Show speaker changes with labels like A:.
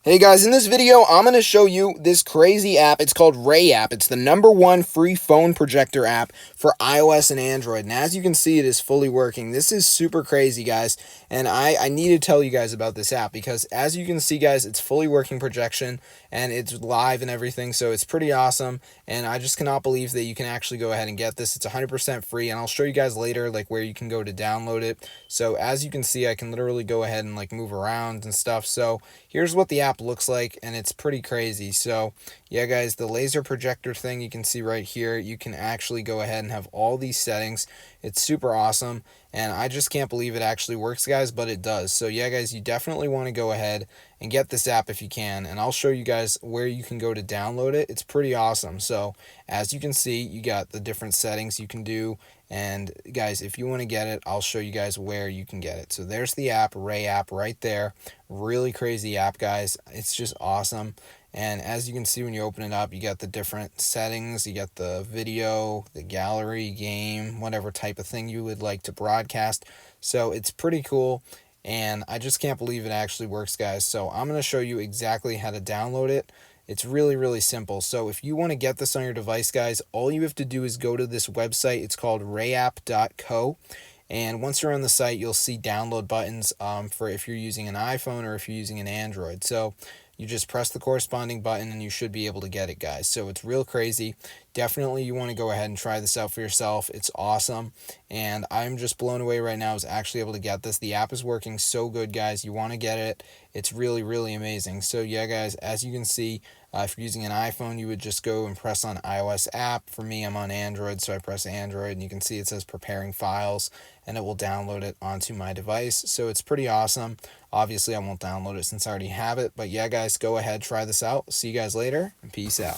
A: Hey guys, in this video, I'm going to show you this crazy app. It's called Ray app. It's the #1 free phone projector app for iOS and Android. And as you can see, it is fully working. This is super crazy, guys. And I need to tell you guys about this app because as you can see, guys, it's fully working projection and it's live and everything. So it's pretty awesome. And I just cannot believe that you can actually go ahead and get this. It's 100% free. And I'll show you guys later, like where you can go to download it. So as you can see, I can literally go ahead and like move around and stuff. So here's what the app looks like, and it's pretty crazy. So yeah, guys, the laser projector thing you can see right here, you can actually go ahead and have all these settings. It's super awesome, and I just can't believe it actually works, guys, but it does. So yeah, guys, you definitely want to go ahead and get this app if you can, and I'll show you guys where you can go to download it. It's pretty awesome. So as you can see, you got the different settings you can do, and guys, if you want to get it, I'll show you guys where you can get it. So there's the app, Ray app, right there. Really crazy app, guys. It's just awesome. And as you can see, when you open it up, you got the different settings. You got the video, the gallery, game, whatever type of thing you would like to broadcast. So it's pretty cool, and I just can't believe it actually works, guys. So I'm going to show you exactly how to download it. It's really, really simple. So if you want to get this on your device, guys, all you have to do is go to this website. It's called rayapp.co. And once you're on the site, you'll see download buttons for if you're using an iPhone or if you're using an Android. So you just press the corresponding button and you should be able to get it, guys. So it's real crazy. Definitely you want to go ahead and try this out for yourself. It's awesome. And I'm just blown away right now. I was actually able to get this. The app is working so good, guys. You want to get it. It's really, really amazing. So yeah, guys, as you can see, if you're using an iPhone, you would just go and press on iOS app. For me, I'm on Android, so I press Android, and you can see it says preparing files, and it will download it onto my device. So it's pretty awesome. Obviously, I won't download it since I already have it. But yeah, guys, go ahead, try this out. See you guys later, and peace out.